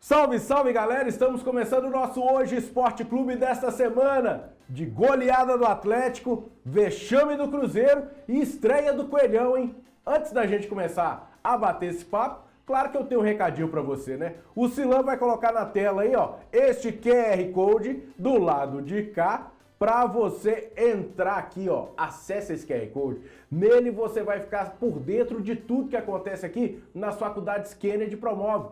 Salve, salve galera! Estamos começando o nosso Hoje Esporte Clube desta semana de goleada do Atlético, vexame do Cruzeiro e estreia do Coelhão, hein? Antes da gente começar a bater esse papo, claro que eu tenho um recadinho pra você, né? O Silan vai colocar na tela aí, ó, este QR Code do lado de cá pra você entrar aqui, ó. Acesse esse QR Code. Nele você vai ficar por dentro de tudo que acontece aqui nas faculdades Kennedy Promove,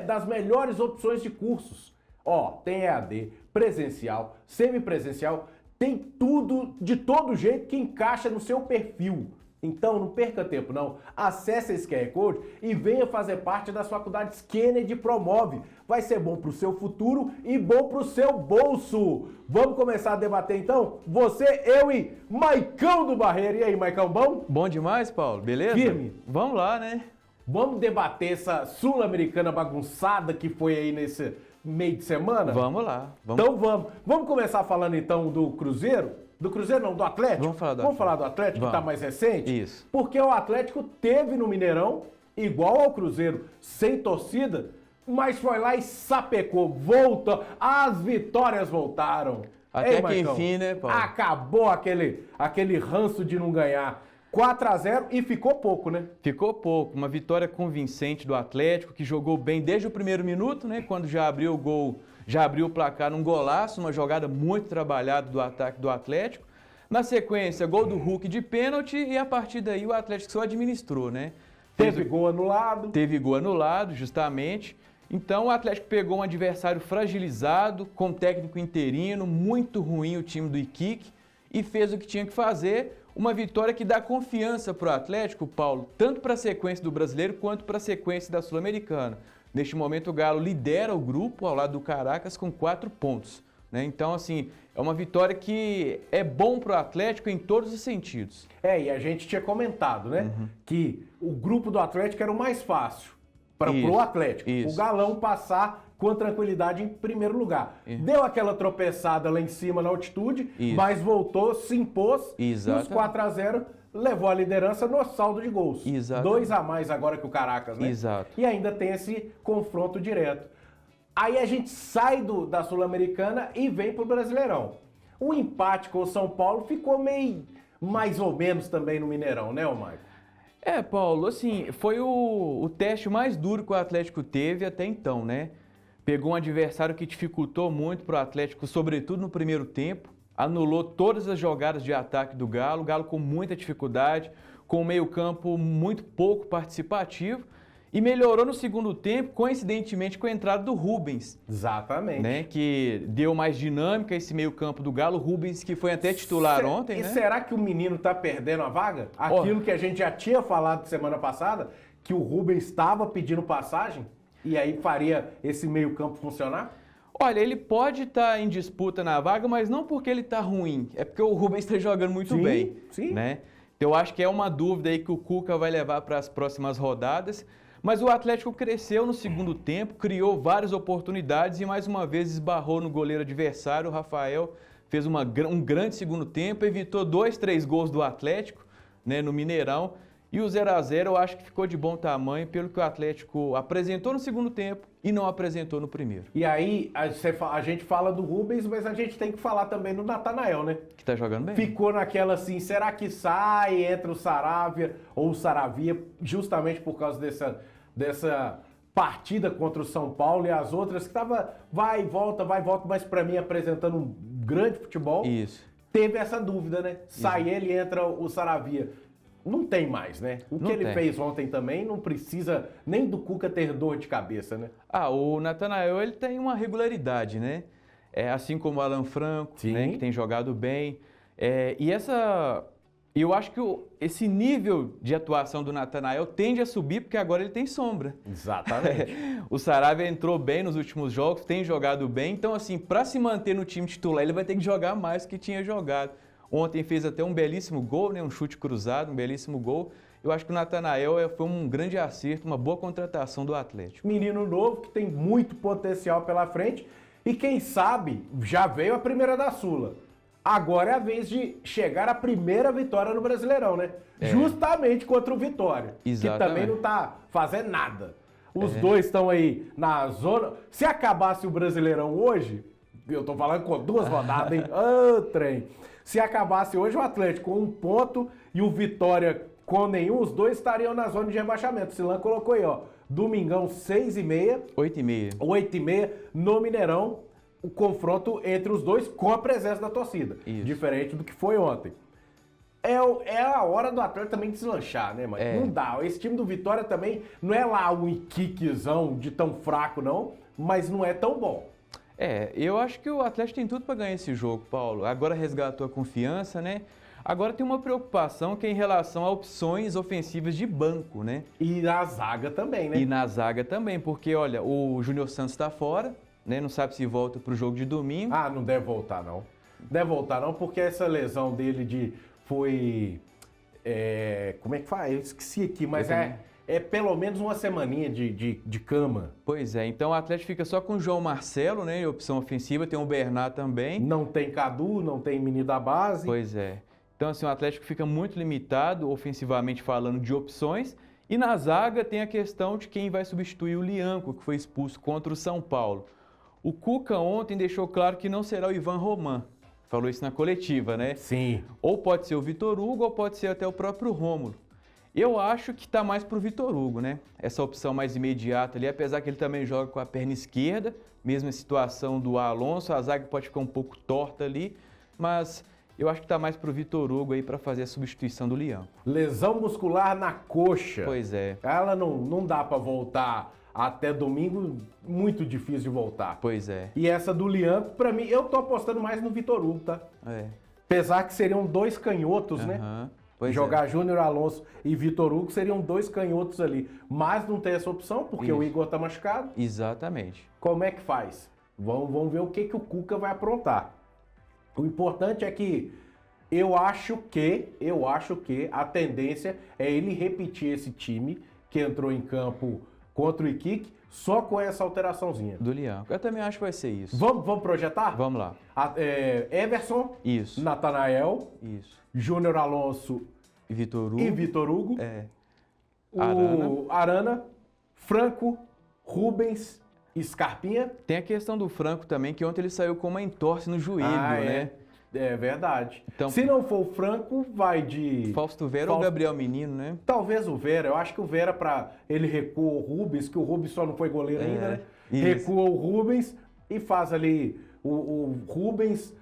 das melhores opções de cursos. Ó, tem EAD, presencial, semipresencial, tem tudo de todo jeito que encaixa no seu perfil. Então não perca tempo não, acesse esse QR Code e venha fazer parte das faculdades Kennedy Promove. Vai ser bom pro seu futuro e bom pro seu bolso. Vamos começar a debater então? Você, eu e Maicão do Barreiro. E aí, Maicão, bom? Bom demais, Paulo, beleza? Firme. Vamos lá, né? Vamos debater essa Sul-Americana bagunçada que foi aí nesse meio de semana? Vamos lá. Então vamos. Vamos começar falando então do Cruzeiro? Do Cruzeiro não, do Atlético? Vamos falar do Vamos falar do Atlético, que tá mais recente? Isso. Porque o Atlético teve no Mineirão, igual ao Cruzeiro, sem torcida, mas foi lá e sapecou, voltou, as vitórias voltaram. Até Ei, que Maicão, enfim, né, Paulo? acabou aquele ranço de não ganhar. 4-0 e ficou pouco, né? Ficou pouco, uma vitória convincente do Atlético, que jogou bem desde o primeiro minuto, né? Quando já abriu o gol, já abriu o placar num golaço, uma jogada muito trabalhada do ataque do Atlético. Na sequência, gol do Hulk de pênalti e a partir daí o Atlético só administrou, né? Teve gol anulado. Teve gol anulado, justamente. Então o Atlético pegou um adversário fragilizado, com técnico interino, muito ruim o time do Iquique, e fez o que tinha que fazer. Uma vitória que dá confiança para o Atlético, Paulo, tanto para a sequência do Brasileiro quanto para a sequência da Sul-Americana. Neste momento o Galo lidera o grupo ao lado do Caracas com 4 pontos. Né? Então, assim, é uma vitória que é bom para o Atlético em todos os sentidos. E a gente tinha comentado, né? Que o grupo do Atlético era o mais fácil para o Atlético. Isso. O Galão passar com tranquilidade em primeiro lugar. Deu aquela tropeçada lá em cima na altitude, mas voltou, se impôs e os 4-0 levou a liderança no saldo de gols. 2 a mais agora que o Caracas, né? Exato. E ainda tem esse confronto direto. Aí a gente sai da Sul-Americana e vem pro Brasileirão. O empate com o São Paulo ficou meio mais ou menos também no Mineirão, né, Maicon? Paulo, assim, foi o teste mais duro que o Atlético teve até então, né? Pegou um adversário que dificultou muito para o Atlético, sobretudo no primeiro tempo, anulou todas as jogadas de ataque do Galo, o Galo com muita dificuldade, com o meio-campo muito pouco participativo, e melhorou no segundo tempo, coincidentemente com a entrada do Rubens. Exatamente. Né, que deu mais dinâmica a esse meio-campo do Galo. Rubens, que foi até titular ontem, e né? será que o menino tá perdendo a vaga? Aquilo que a gente já tinha falado semana passada, que o Rubens estava pedindo passagem, e aí faria esse meio-campo funcionar? Olha, ele pode estar em disputa na vaga, mas não porque ele está ruim, é porque o Rubens está jogando muito bem. Sim. Né? Então eu acho que é uma dúvida aí que o Cuca vai levar para as próximas rodadas. Mas o Atlético cresceu no segundo tempo, criou várias oportunidades e mais uma vez esbarrou no goleiro adversário. O Rafael fez um grande segundo tempo, evitou 2, 3 gols do Atlético, né, no Mineirão. E o 0-0 eu acho que ficou de bom tamanho pelo que o Atlético apresentou no segundo tempo e não apresentou no primeiro. E aí a gente fala do Rubens, mas a gente tem que falar também do Natanael, né? Que tá jogando bem. Ficou naquela assim, será que sai, entra o Saravia ou o Saravia, justamente por causa dessa partida contra o São Paulo e as outras que tava vai e volta, mas pra mim apresentando um grande futebol. Isso. Teve essa dúvida, né? Sai ele, entra o Saravia. Não tem mais, né? O que ele fez ontem também não precisa nem do Cuca ter dor de cabeça, né? O Natanael, ele tem uma regularidade, né? Assim como o Alan Franco, né, que tem jogado bem. Eu acho que esse nível de atuação do Natanael tende a subir porque agora ele tem sombra. Exatamente. O Saravia entrou bem nos últimos jogos, tem jogado bem. Então, assim, para se manter no time titular, ele vai ter que jogar mais do que tinha jogado. Ontem fez até um belíssimo gol, né? Um chute cruzado, um belíssimo gol. Eu acho que o Natanael foi um grande acerto, uma boa contratação do Atlético. Menino novo que tem muito potencial pela frente e quem sabe já veio a primeira da Sula. Agora é a vez de chegar à primeira vitória no Brasileirão, né? Justamente contra o Vitória, Exatamente. que também não tá fazendo nada. Os dois estão aí na zona. Se acabasse o Brasileirão hoje, eu tô falando com 2 rodadas, hein? Ô, trem. Se acabasse hoje o Atlético com 1 ponto e o Vitória com nenhum, os dois estariam na zona de rebaixamento. O Silan colocou aí, ó. Domingão, 6h30. 8h30. 8h30 no Mineirão. O confronto entre os dois com a presença da torcida. Isso. Diferente do que foi ontem. É a hora do Atlético também deslanchar, né, mano? Não dá. Esse time do Vitória também não é lá um iquiquezão de tão fraco, não, mas não é tão bom. Eu acho que o Atlético tem tudo para ganhar esse jogo, Paulo. Agora resgatou a confiança, né? Agora tem uma preocupação que é em relação a opções ofensivas de banco, né? E na zaga também, né? E na zaga também, porque, olha, o Júnior Santos está fora, né? Não sabe se volta para o jogo de domingo. Ah, não deve voltar, não. Deve voltar, não, porque essa lesão dele foi... como é que faz? Eu esqueci aqui, mas é pelo menos uma semaninha de cama. Pois é, então o Atlético fica só com o João Marcelo, né? Opção ofensiva, tem o Bernard também. Não tem Cadu, não tem menino da base. Pois é. Então, assim, o Atlético fica muito limitado, ofensivamente falando, de opções. E na zaga tem a questão de quem vai substituir o Lianco, que foi expulso contra o São Paulo. O Cuca ontem deixou claro que não será o Ivan Roman. Falou isso na coletiva, né? Sim. Ou pode ser o Vitor Hugo, ou pode ser até o próprio Rômulo. Eu acho que está mais para o Vitor Hugo, né? Essa opção mais imediata ali, apesar que ele também joga com a perna esquerda, mesma situação do Alonso, a zaga pode ficar um pouco torta ali, mas eu acho que está mais para o Vitor Hugo aí para fazer a substituição do Lianco. Lesão muscular na coxa. Pois é. Ela não dá para voltar até domingo, muito difícil de voltar. Pois é. E essa do Lianco, para mim, eu tô apostando mais no Vitor Hugo, tá? Apesar que seriam 2 canhotos, né? Jogar Júnior Alonso e Vitor Hugo seriam 2 canhotos ali. Mas não tem essa opção, porque o Igor tá machucado. Exatamente. Como é que faz? Vamos ver o que o Cuca vai aprontar. O importante é que eu acho que a tendência é ele repetir esse time que entrou em campo contra o Iquique, só com essa alteraçãozinha. Do Lianco. Eu também acho que vai ser isso. Vamos projetar? Vamos lá. Everson. Isso. Natanael. Isso. Júnior Alonso. E Vitor Hugo. E Vitor Hugo. Arana. Arana. Franco. Rubens. Scarpinha. Tem a questão do Franco também, que ontem ele saiu com uma entorse no joelho, né? É verdade. Então, se não for o Franco, vai de... Fausto Vera ou Gabriel Menino, né? Talvez o Vera. Eu acho que o Vera, ele recua o Rubens, que o Rubens só não foi goleiro ainda, né? Isso. Recua o Rubens e faz ali o Rubens,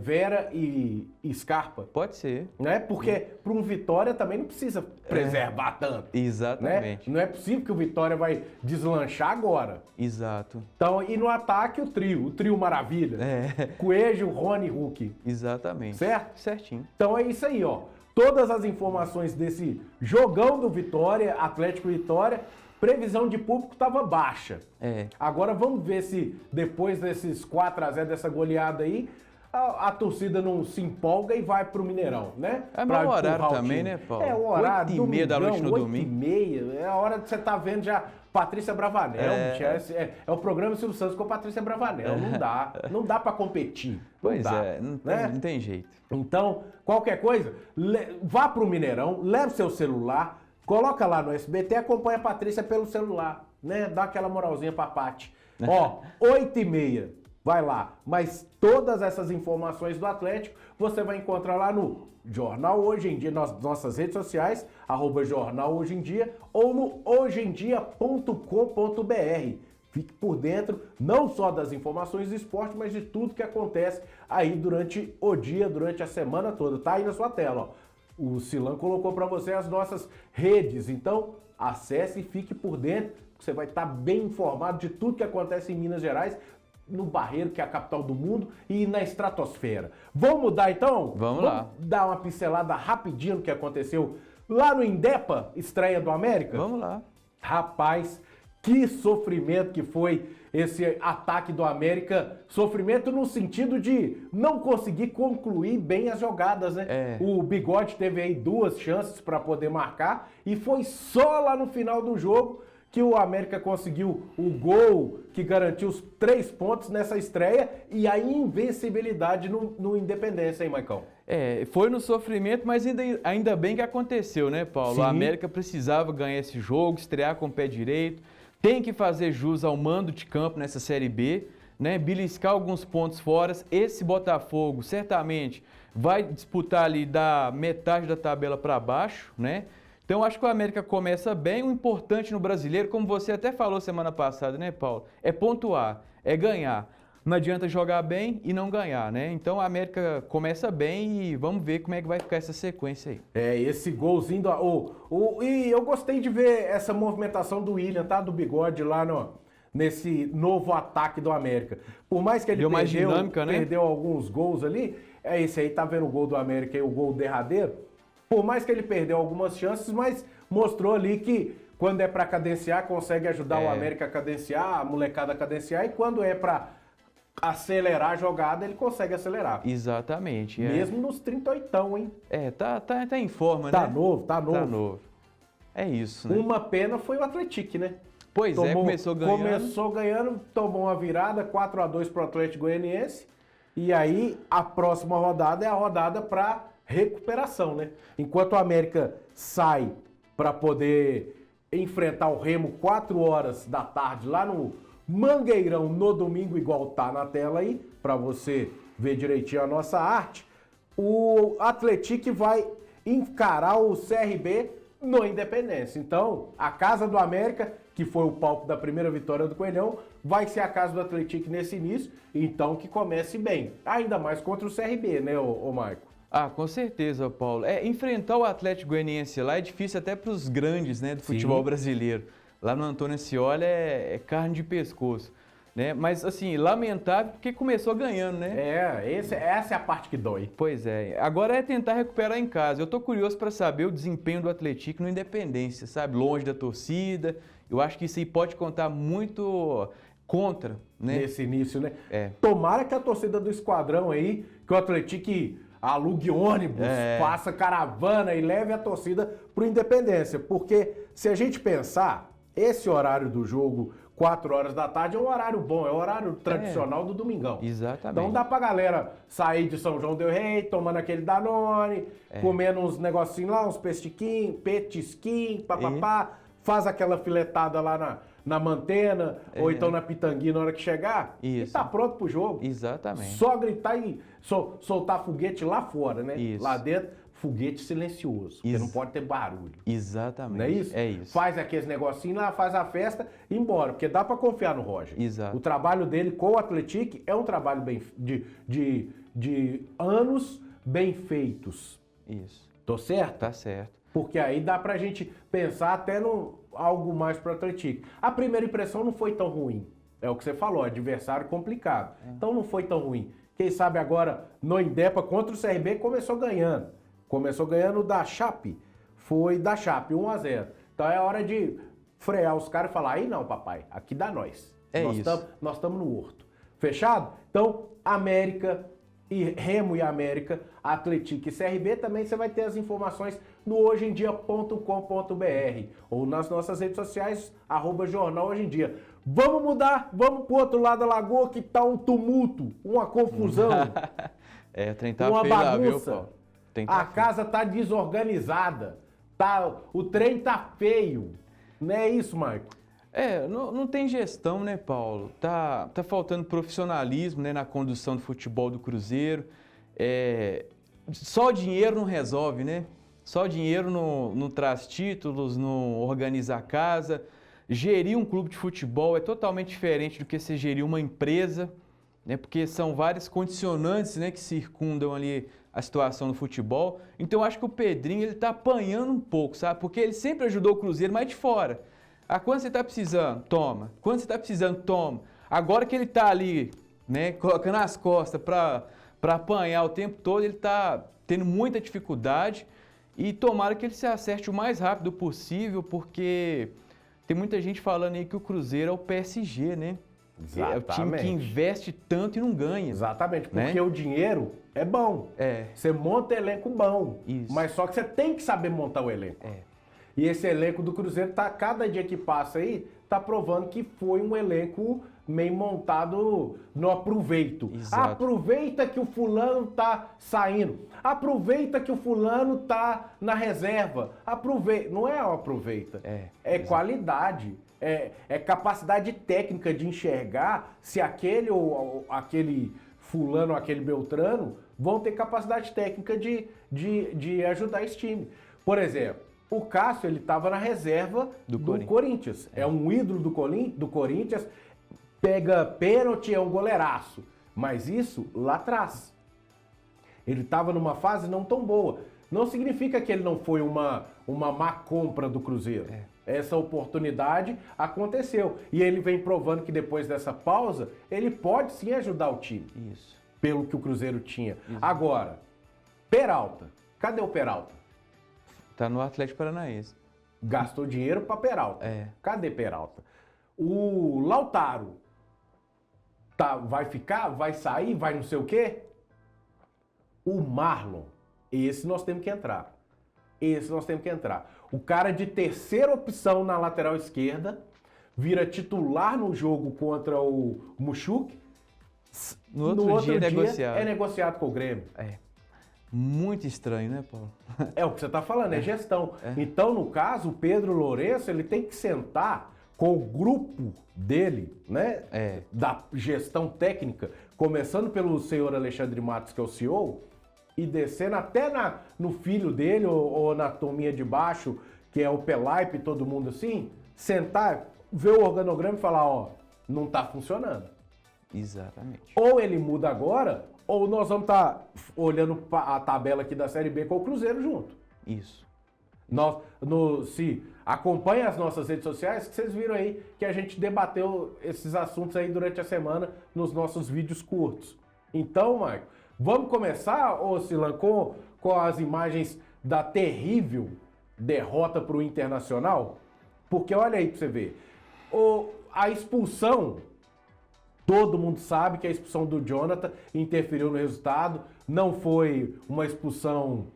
Vera e Scarpa. Pode ser. Né? Porque para um Vitória também não precisa preservar tanto. Exatamente. Né? Não é possível que o Vitória vai deslanchar agora. Exato. Então, e no ataque o trio maravilha. Coelho, Rony e Hulk. Exatamente. Certo? Certinho. Então é isso aí, ó. Todas as informações desse jogão do Vitória, Atlético Vitória, previsão de público estava baixa. Agora vamos ver se depois desses 4-0, dessa goleada aí, a torcida não se empolga e vai pro Mineirão, né? É mau horário também, né, Paulo? O horário, 8h30 da noite no domingo. 8h30, é a hora que você tá vendo já Patrícia Bravanel, bicho, é o programa Silvio Santos com a Patrícia Bravanel, não dá pra competir. Não tem jeito. Então, qualquer coisa, vá pro Mineirão, leve seu celular, coloca lá no SBT e acompanha a Patrícia pelo celular, né? Dá aquela moralzinha pra Paty. Ó, 8h30. Vai lá, mas todas essas informações do Atlético você vai encontrar lá no Jornal Hoje em Dia, nas nossas redes sociais, @Jornal Hoje em Dia, ou no hojeendia.com.br. Fique por dentro não só das informações do esporte, mas de tudo que acontece aí durante o dia, durante a semana toda. Tá aí na sua tela, ó. O Silan colocou para você as nossas redes, então acesse e fique por dentro, você vai estar bem informado de tudo que acontece em Minas Gerais, no Barreiro, que é a capital do mundo, e na estratosfera. Vamos mudar então? Vamos lá. Dar uma pincelada rapidinho no que aconteceu lá no Indepa, estreia do América? Vamos lá. Rapaz, que sofrimento que foi esse ataque do América. Sofrimento no sentido de não conseguir concluir bem as jogadas, né? O Bigode teve aí 2 chances para poder marcar e foi só lá no final do jogo que o América conseguiu o gol que garantiu os 3 pontos nessa estreia e a invencibilidade no Independência, hein, Maicon? Foi no sofrimento, mas ainda bem que aconteceu, né, Paulo? Sim. A América precisava ganhar esse jogo, estrear com o pé direito, tem que fazer jus ao mando de campo nessa Série B, né? Beliscar alguns pontos fora. Esse Botafogo certamente vai disputar ali da metade da tabela para baixo, né? Então, acho que o América começa bem. O importante no Brasileiro, como você até falou semana passada, né, Paulo? É pontuar, é ganhar. Não adianta jogar bem e não ganhar, né? Então, a América começa bem e vamos ver como é que vai ficar essa sequência aí. Esse golzinho e eu gostei de ver essa movimentação do William, tá? Do Bigode lá nesse novo ataque do América. Por mais que ele Deu mais dinâmica, né? Perdeu alguns gols ali, esse aí, tá vendo o gol do América e o gol derradeiro? Por mais que ele perdeu algumas chances, mas mostrou ali que quando é para cadenciar, consegue ajudar o América a cadenciar, a molecada a cadenciar, e quando é para acelerar a jogada, ele consegue acelerar. Exatamente. Mesmo nos 38, hein? Tá em forma, Tá né? novo. Tá novo. É isso, né? Uma pena foi o Atlético, né? Pois começou ganhando. Começou ganhando, tomou uma virada, 4-2 pro Atlético Goianiense, e aí a próxima rodada é a rodada para recuperação, né? Enquanto o América sai para poder enfrentar o Remo 4 horas da tarde lá no Mangueirão no domingo, igual tá na tela aí, para você ver direitinho a nossa arte, o Atlético vai encarar o CRB no Independência. Então, a casa do América, que foi o palco da primeira vitória do Coelhão, vai ser a casa do Atlético nesse início, então que comece bem. Ainda mais contra o CRB, né, ô Marco? Com certeza, Paulo. Enfrentar o Atlético Goianiense lá é difícil até para os grandes, né, do futebol brasileiro. Lá no Antônio Ascioli é carne de pescoço, né? Mas, assim, lamentável porque começou ganhando, né? Essa é a parte que dói. Pois é. Agora é tentar recuperar em casa. Eu tô curioso para saber o desempenho do Atlético no Independência, sabe? Longe da torcida. Eu acho que isso aí pode contar muito contra, né? Nesse início, né? Tomara que a torcida do Esquadrão aí, que o Atlético alugue ônibus, faça caravana e leve a torcida pro Independência. Porque se a gente pensar, esse horário do jogo, 4 horas da tarde, é um horário bom, é o horário tradicional do domingão. Exatamente. Então dá pra galera sair de São João del Rei, tomando aquele Danone, comendo uns negocinhos lá, uns petisquinhos, papapá, faz aquela filetada lá na Mantena, ou então na Pitanguinha na hora que chegar, e tá pronto pro jogo. Exatamente. Só gritar e soltar foguete lá fora, né? Isso. Lá dentro, foguete silencioso, porque não pode ter barulho. Exatamente. Não é isso? É isso. Faz aqueles negocinhos lá, faz a festa e embora, porque dá pra confiar no Roger. Exato. O trabalho dele com o Atlético é um trabalho bem de anos bem feitos. Isso. Tô certo? Tá certo. Porque aí dá pra gente pensar até no algo mais pro Atlético. A primeira impressão não foi tão ruim. É o que você falou, adversário complicado. Então não foi tão ruim. Quem sabe agora no Indepa contra o CRB começou ganhando. Começou ganhando da Chape. Foi da Chape, 1-0. Então é hora de frear os caras e falar, aí não, papai, aqui dá nós. Nós estamos no horto. Fechado? Então, América e Remo e América, Atlético e CRB, também você vai ter as informações no hojeemdia.com.br ou nas nossas redes sociais, @Jornal Hoje em Dia. Vamos mudar, vamos pro outro lado da lagoa que tá um tumulto, uma confusão. O trem tá uma feio lá, viu, bagunça. Paulo? A casa tá desorganizada, o trem tá feio. Não é isso, Marco? Não tem gestão, né, Paulo? Tá faltando profissionalismo, né, na condução do futebol do Cruzeiro. Só o dinheiro não resolve, né? Só o dinheiro não traz títulos, não organiza a casa. Gerir um clube de futebol é totalmente diferente do que você gerir uma empresa, né? Porque são várias condicionantes, né, que circundam ali a situação do futebol. Então eu acho que o Pedrinho ele tá apanhando um pouco, sabe? Porque ele sempre ajudou o Cruzeiro, mas de fora. Quando você tá precisando, toma. Quando você tá precisando, toma. Agora que ele tá ali, né, colocando as costas para apanhar o tempo todo, ele tá tendo muita dificuldade e tomara que ele se acerte o mais rápido possível, porque tem muita gente falando aí que o Cruzeiro é o PSG, né? Exatamente. É o time que investe tanto e não ganha. Exatamente, porque né? o dinheiro é bom. Você monta elenco bom. Isso. Mas só que você tem que saber montar o elenco. E esse elenco do Cruzeiro, cada dia que passa aí, tá provando que foi um elenco meio montado no aproveito. Exato. Aproveita que o fulano tá saindo. Aproveita que o fulano tá na reserva. Aproveita. Não é aproveita. É qualidade. É capacidade técnica de enxergar se aquele ou aquele fulano ou aquele Beltrano vão ter capacidade técnica de ajudar esse time. Por exemplo, o Cássio, ele estava na reserva do Corinthians. É um ídolo do Corinthians, pega pênalti, é um goleiraço. Mas isso lá atrás. Ele estava numa fase não tão boa. Não significa que ele não foi uma má compra do Cruzeiro. Essa oportunidade aconteceu. E ele vem provando que depois dessa pausa, ele pode sim ajudar o time. Isso. Pelo que o Cruzeiro tinha. Agora, Peralta. Cadê o Peralta? Tá no Atlético Paranaense. Gastou dinheiro para Peralta. Cadê Peralta? O Lautaro vai ficar? Vai sair? Vai não sei o quê? O Marlon. Esse nós temos que entrar. O cara de terceira opção na lateral esquerda vira titular no jogo contra o Muxuque. No outro dia é negociado com o Grêmio. Muito estranho, né, Paulo? É o que você está falando, é gestão. Então, no caso, o Pedro Lourenço, ele tem que sentar com o grupo dele, né? Da gestão técnica, começando pelo senhor Alexandre Matos, que é o CEO, e descendo até no filho dele, ou na turminha de baixo, que é o Pelaipe, todo mundo assim, sentar, ver o organograma e falar, ó, não está funcionando. Exatamente. Ou ele muda agora, ou nós vamos estar olhando a tabela aqui da Série B com o Cruzeiro junto. Isso. Se acompanha as nossas redes sociais, que vocês viram aí que a gente debateu esses assuntos aí durante a semana nos nossos vídeos curtos. Então, Maicon, vamos começar, ô Silan, com as imagens da terrível derrota para o Internacional? Porque olha aí para você ver, a expulsão... Todo mundo sabe que a expulsão do Jonathan interferiu no resultado, não foi uma expulsão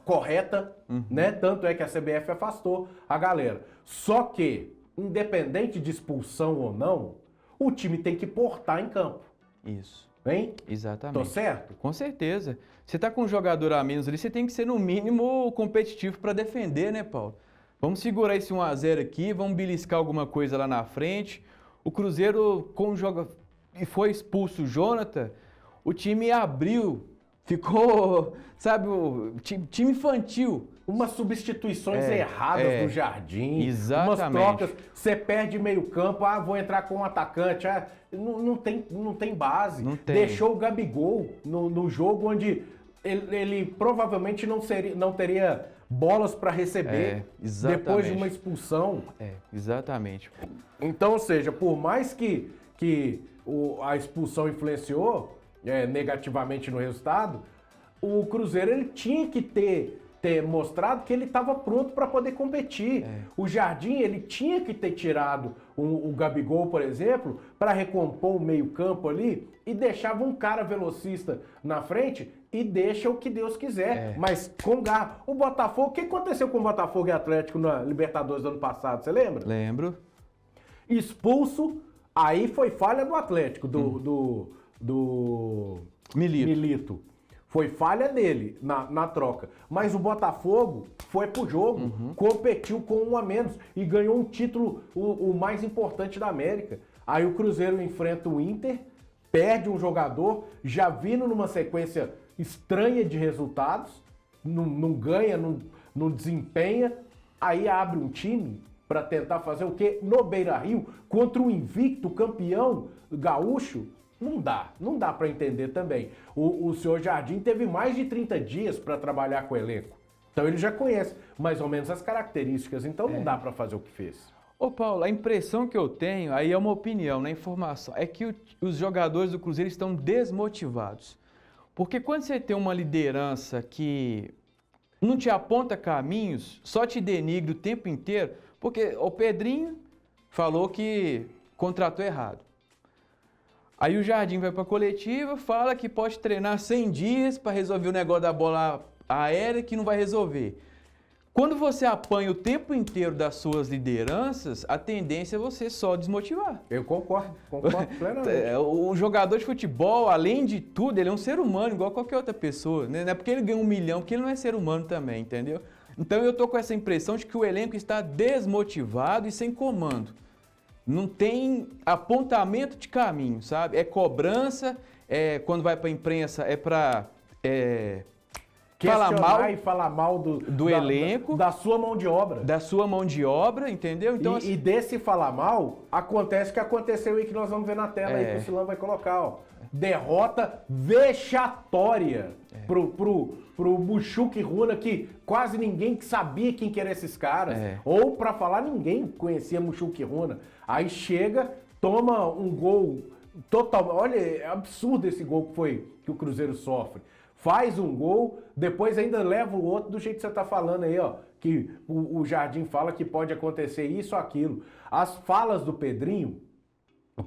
correta, né? Tanto é que a CBF afastou a galera. Só que, independente de expulsão ou não, o time tem que portar em campo. Isso. Hein? Exatamente. Tô certo? Com certeza. Você tá com um jogador a menos ali, você tem que ser no mínimo competitivo para defender, né, Paulo? Vamos segurar esse 1-0 aqui, vamos beliscar alguma coisa lá na frente. O Cruzeiro, e foi expulso o Jonathan, o time abriu, ficou, sabe, o time infantil. Umas substituições erradas do Jardim. Exatamente. Umas trocas, você perde meio campo, vou entrar com um atacante. Não tem base. Não tem. Deixou o Gabigol no jogo onde ele provavelmente não teria bolas para receber depois de uma expulsão. Exatamente. Então, ou seja, por mais que a expulsão influenciou negativamente no resultado, o Cruzeiro ele tinha que ter mostrado que ele estava pronto para poder competir. O Jardim ele tinha que ter tirado o Gabigol, por exemplo, para recompor o meio-campo ali e deixava um cara velocista na frente e deixa o que Deus quiser. Mas com garra. O Botafogo, o que aconteceu com o Botafogo e Atlético na Libertadores do ano passado? Você lembra? Lembro. Expulso, aí foi falha do Atlético, do Milito. Foi falha dele na troca. Mas o Botafogo foi pro jogo, competiu com um a menos e ganhou um título, o mais importante da América. Aí o Cruzeiro enfrenta o Inter, perde um jogador, já vindo numa sequência estranha de resultados, não ganha, não desempenha, aí abre um time para tentar fazer o quê? No Beira-Rio, contra o invicto campeão gaúcho. Não dá para entender também. O senhor Jardim teve mais de 30 dias para trabalhar com o elenco. Então ele já conhece mais ou menos as características, então não dá para fazer o que fez. Ô Paulo, a impressão que eu tenho, aí é uma opinião, né, informação, é que os jogadores do Cruzeiro estão desmotivados. Porque quando você tem uma liderança que não te aponta caminhos, só te denigre o tempo inteiro, porque o Pedrinho falou que contratou errado. Aí o Jardim vai para a coletiva, fala que pode treinar 100 dias para resolver o negócio da bola aérea, que não vai resolver. Quando você apanha o tempo inteiro das suas lideranças, a tendência é você só desmotivar. Eu concordo plenamente. O jogador de futebol, além de tudo, ele é um ser humano, igual qualquer outra pessoa. Né? Não é porque ele ganha 1 milhão, porque ele não é ser humano também, entendeu? Então eu tô com essa impressão de que o elenco está desmotivado e sem comando. Não tem apontamento de caminho, sabe? É cobrança, quando vai para a imprensa é para falar mal do elenco, da sua mão de obra. Da sua mão de obra, entendeu? Então, e desse falar mal, acontece o que aconteceu aí que nós vamos ver na tela aí que o Silão vai colocar, ó. Derrota vexatória pro Mushoku Runa, que quase ninguém sabia quem que eram esses caras. Ou, pra falar, ninguém conhecia Mushoku Runa. Aí chega, toma um gol total. Olha, é absurdo esse gol que o Cruzeiro sofre. Faz um gol, depois ainda leva o outro do jeito que você tá falando aí, ó. Que o Jardim fala que pode acontecer isso ou aquilo. As falas do Pedrinho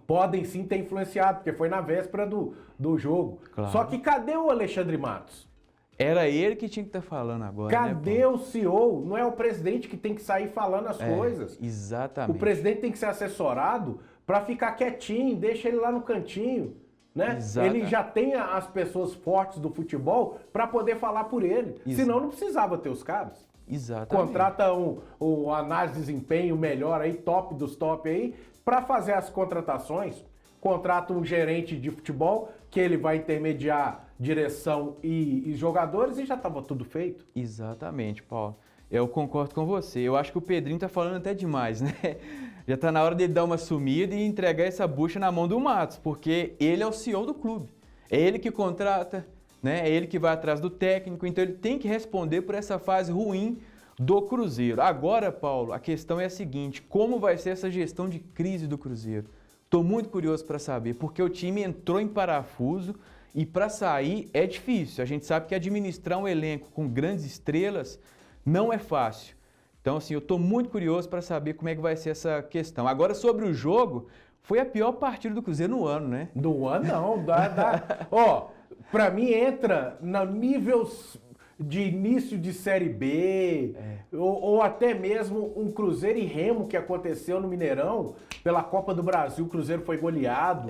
podem sim ter influenciado, porque foi na véspera do jogo. Claro. Só que cadê o Alexandre Matos? Era ele que tinha que estar falando agora. Cadê, né, o CEO? Não é o presidente que tem que sair falando as coisas. Exatamente. O presidente tem que ser assessorado para ficar quietinho, deixa ele lá no cantinho. Né? Ele já tem as pessoas fortes do futebol para poder falar por ele. Senão não precisava ter os caras. Exatamente. Contrata um análise de desempenho melhor aí, top dos top aí, para fazer as contratações. Contrata um gerente de futebol que ele vai intermediar direção e jogadores e já estava tudo feito. Exatamente, Paulo. Eu concordo com você. Eu acho que o Pedrinho tá falando até demais, né? Já tá na hora dele dar uma sumida e entregar essa bucha na mão do Matos, porque ele é o CEO do clube. É ele que contrata, né? É ele que vai atrás do técnico, então ele tem que responder por essa fase ruim do Cruzeiro. Agora, Paulo, a questão é a seguinte: como vai ser essa gestão de crise do Cruzeiro? Estou muito curioso para saber, porque o time entrou em parafuso e para sair é difícil. A gente sabe que administrar um elenco com grandes estrelas não é fácil. Então, assim, eu estou muito curioso para saber como é que vai ser essa questão. Agora, sobre o jogo, foi a pior partida do Cruzeiro no ano, né? No ano, não. Ó, para mim entra no nível de início de Série B, ou até mesmo um Cruzeiro e Remo que aconteceu no Mineirão, pela Copa do Brasil, o Cruzeiro foi goleado.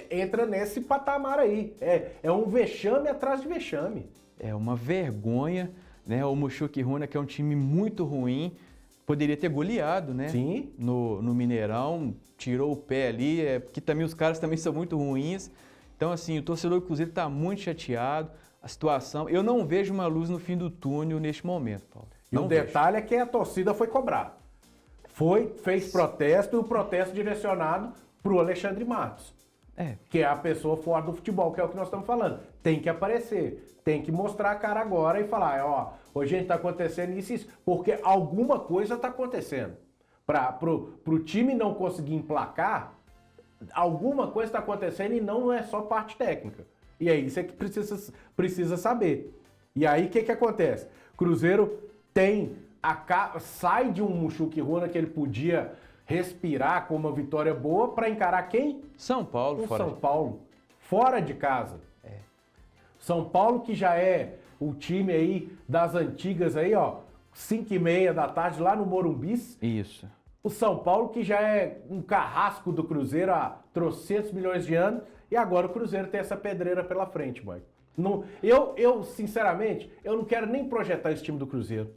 Entra nesse patamar aí. É um vexame atrás de vexame. É uma vergonha, né? O Mushoku Runa, que é um time muito ruim, poderia ter goleado, né? Sim. No Mineirão, tirou o pé ali, porque também os caras também são muito ruins. Então, assim, o torcedor do Cruzeiro está muito chateado. A situação, eu não vejo uma luz no fim do túnel neste momento, Paulo. Não, e o detalhe é que a torcida foi cobrar. Fez protesto, e o protesto direcionado para o Alexandre Matos. Que é a pessoa fora do futebol, que é o que nós estamos falando. Tem que aparecer, tem que mostrar a cara agora e falar, ó, hoje está acontecendo isso e isso, porque alguma coisa está acontecendo. Para o time não conseguir emplacar, alguma coisa está acontecendo e não é só parte técnica. E é isso que precisa saber. E aí o que acontece? Cruzeiro sai de um Mushoku Runa que ele podia respirar com uma vitória boa para encarar quem? São Paulo. São Paulo, fora de casa. São Paulo que já é o time aí das antigas aí, ó, 5h30 da tarde lá no Morumbis. Isso. O São Paulo que já é um carrasco do Cruzeiro há trocentos milhões de anos. E agora o Cruzeiro tem essa pedreira pela frente, Mike. Eu, sinceramente, eu não quero nem projetar esse time do Cruzeiro.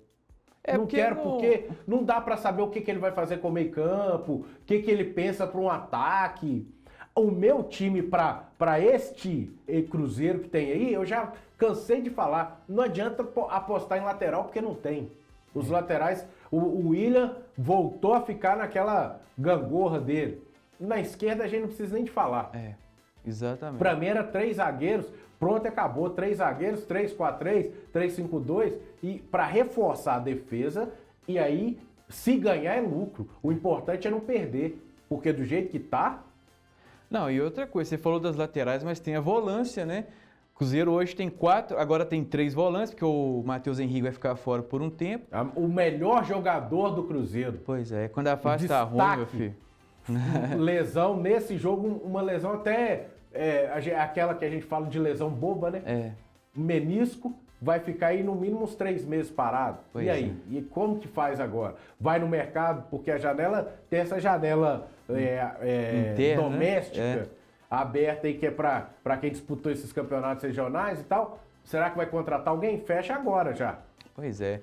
Porque não dá pra saber o que ele vai fazer com o meio campo, o que ele pensa para um ataque. O meu time para este Cruzeiro que tem aí, eu já cansei de falar, não adianta apostar em lateral porque não tem. Os laterais, o William voltou a ficar naquela gangorra dele. Na esquerda a gente não precisa nem de falar. Exatamente. Pra mim era 3 zagueiros, pronto, acabou. 3 zagueiros, 3-4-3, 3-5-2, e para reforçar a defesa, e aí, se ganhar é lucro. O importante é não perder, porque do jeito que tá... Não, e outra coisa, você falou das laterais, mas tem a volância, né? O Cruzeiro hoje tem 4, agora tem 3 volantes, porque o Matheus Henrique vai ficar fora por um tempo. O melhor jogador do Cruzeiro. Pois é, quando a fase tá ruim, meu filho. Lesão, nesse jogo, uma lesão até... aquela que a gente fala de lesão boba, né? Menisco, vai ficar aí no mínimo uns 3 meses parado. Pois e aí? E como que faz agora? Vai no mercado, porque a janela tem essa janela interna, doméstica né? aberta aí que é para quem disputou esses campeonatos regionais e tal. Será que vai contratar alguém? Fecha agora já. Pois é.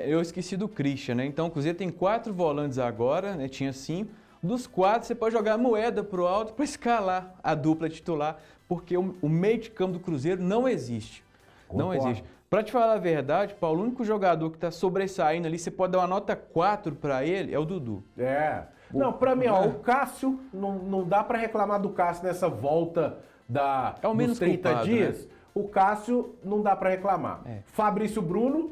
Eu esqueci do Christian, né? Então o Cruzeiro tem 4 volantes agora, né? Tinha 5. Dos 4, você pode jogar moeda pro alto para escalar a dupla titular, porque o meio de campo do Cruzeiro não existe. Não existe. Para te falar a verdade, Paulo, o único jogador que está sobressaindo ali, você pode dar uma nota 4 para ele, é o Dudu. Não, para mim, ó, o Cássio, não dá para reclamar do Cássio nessa volta dos 30 culpado, dias. né? O Cássio não dá para reclamar. Fabrício Bruno,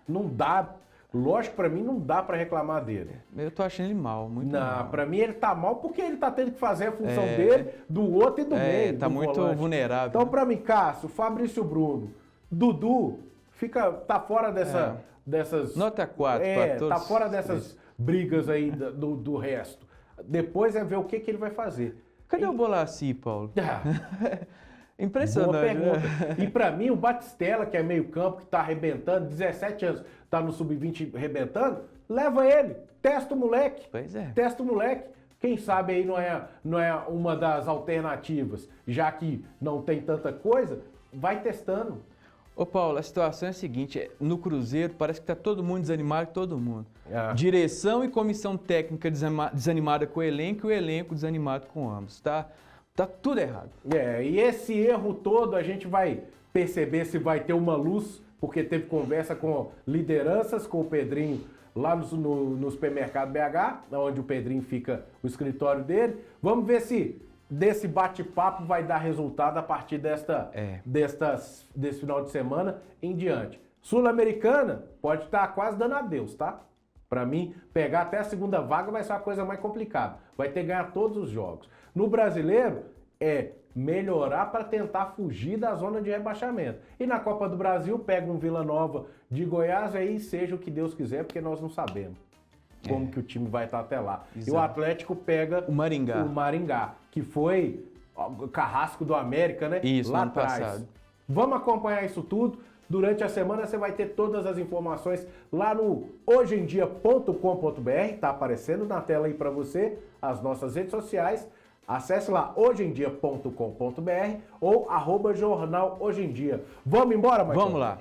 não dá. Lógico, para mim, não dá para reclamar dele. Eu tô achando ele mal, muito mal. Não, para mim ele tá mal porque ele tá tendo que fazer a função dele, do outro e do meio. Tá muito volante. vulnerável. Então, né? para mim, Cássio, Fabrício Bruno, Dudu, tá fora dessas... Nota 4 para todos. Tá fora dessas brigas aí do resto. Depois é ver o que ele vai fazer. Cadê o Bolaci, Paulo? Impressionante. Boa pergunta. Né? E pra mim, o Batistella, que é meio campo, que tá arrebentando, 17 anos, tá no sub-20 arrebentando, leva ele, testa o moleque. Pois é. Testa o moleque. Quem sabe aí não é uma das alternativas, já que não tem tanta coisa, vai testando. Ô Paulo, a situação é a seguinte, no Cruzeiro parece que tá todo mundo desanimado, todo mundo. Direção e comissão técnica desanimada com o elenco e o elenco desanimado com ambos, tá? Tá tudo errado. E esse erro todo a gente vai perceber se vai ter uma luz, porque teve conversa com lideranças, com o Pedrinho lá no supermercado BH, onde o Pedrinho fica o escritório dele. Vamos ver se desse bate-papo vai dar resultado a partir desse final de semana em diante. Sul-Americana pode estar quase dando adeus, tá? Para mim, pegar até a segunda vaga vai ser uma coisa mais complicada. Vai ter que ganhar todos os jogos. No Brasileiro, melhorar para tentar fugir da zona de rebaixamento. E na Copa do Brasil, pega um Vila Nova de Goiás, aí seja o que Deus quiser, porque nós não sabemos como que o time vai estar até lá. Exato. E o Atlético pega o Maringá, que foi o carrasco do América, né? Isso, lá ano atrás. passado. Vamos acompanhar isso tudo. Durante a semana você vai ter todas as informações lá no hojeendia.com.br, tá aparecendo na tela aí para você, as nossas redes sociais. Acesse lá hojeendia.com.br ou @jornal Hoje em Dia. Vamos embora, Marcão? Vamos lá.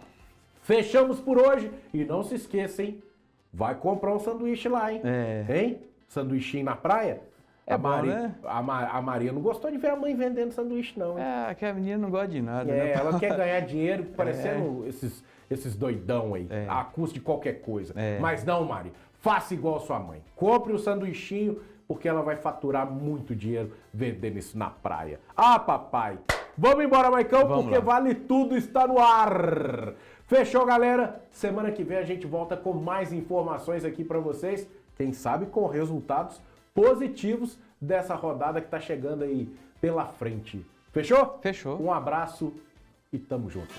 Fechamos por hoje e não se esqueça, hein? Vai comprar um sanduíche lá, hein? Hein? Sanduichinho na praia? Né? A Maria não gostou de ver a mãe vendendo sanduíche, não. Hein? Que a menina não gosta de nada. Né? Ela quer ganhar dinheiro parecendo esses doidão aí, a custo de qualquer coisa. Mas não, Mari, faça igual a sua mãe. Compre o sanduichinho, porque ela vai faturar muito dinheiro vendendo isso na praia. Ah, papai! Vamos embora, Maicão, porque Vale Tudo está no ar. Fechou, galera? Semana que vem a gente volta com mais informações aqui pra vocês. Quem sabe com resultados positivos dessa rodada que tá chegando aí pela frente. Fechou? Fechou. Um abraço e tamo junto.